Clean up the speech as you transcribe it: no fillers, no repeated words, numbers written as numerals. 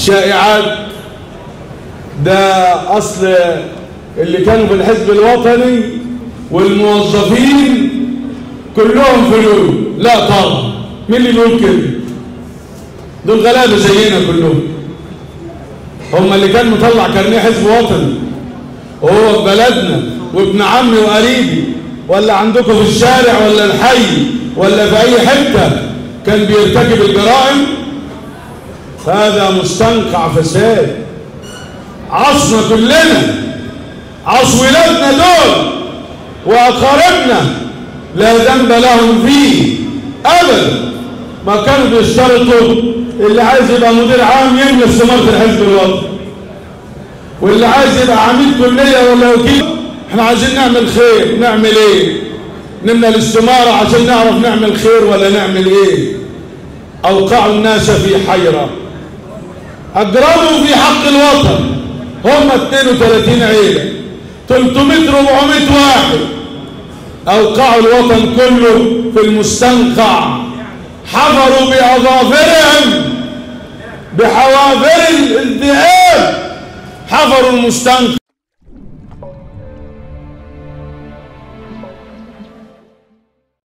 الشائعات ده أصل اللي كانوا في الحزب الوطني والموظفين كلهم فلول. لا طبعا، مين اللي بيقول كده؟ دول غلابه زينا كلهم. هم اللي كان مطلع كارنيه حزب وطني وهو في بلدنا وابن عمي وقريبي، ولا عندكم في الشارع ولا الحي ولا في اي حته كان بيرتكب الجرائم. هذا مستنقع فساد. عصنا كلنا، عص ولادنا دول واقاربنا لا ذنب لهم فيه ابدا. ما كانوا بيشترطوا اللي عايز يبقى مدير عام يملك ثمرة الحزب الوطني، واللي عايز يبقى عميد كليه ولا وكيل. احنا عايزين نعمل خير، نعمل ايه؟ نملى الاستماره عشان نعرف نعمل خير ولا نعمل ايه؟ اوقعوا الناس في حيره، اجرموا في حق الوطن. هم 32 عيله 300 400 واحد اوقعوا الوطن كله في المستنقع. حفروا باظافرهم بحوافر الذئاب، حفروا المستنقع.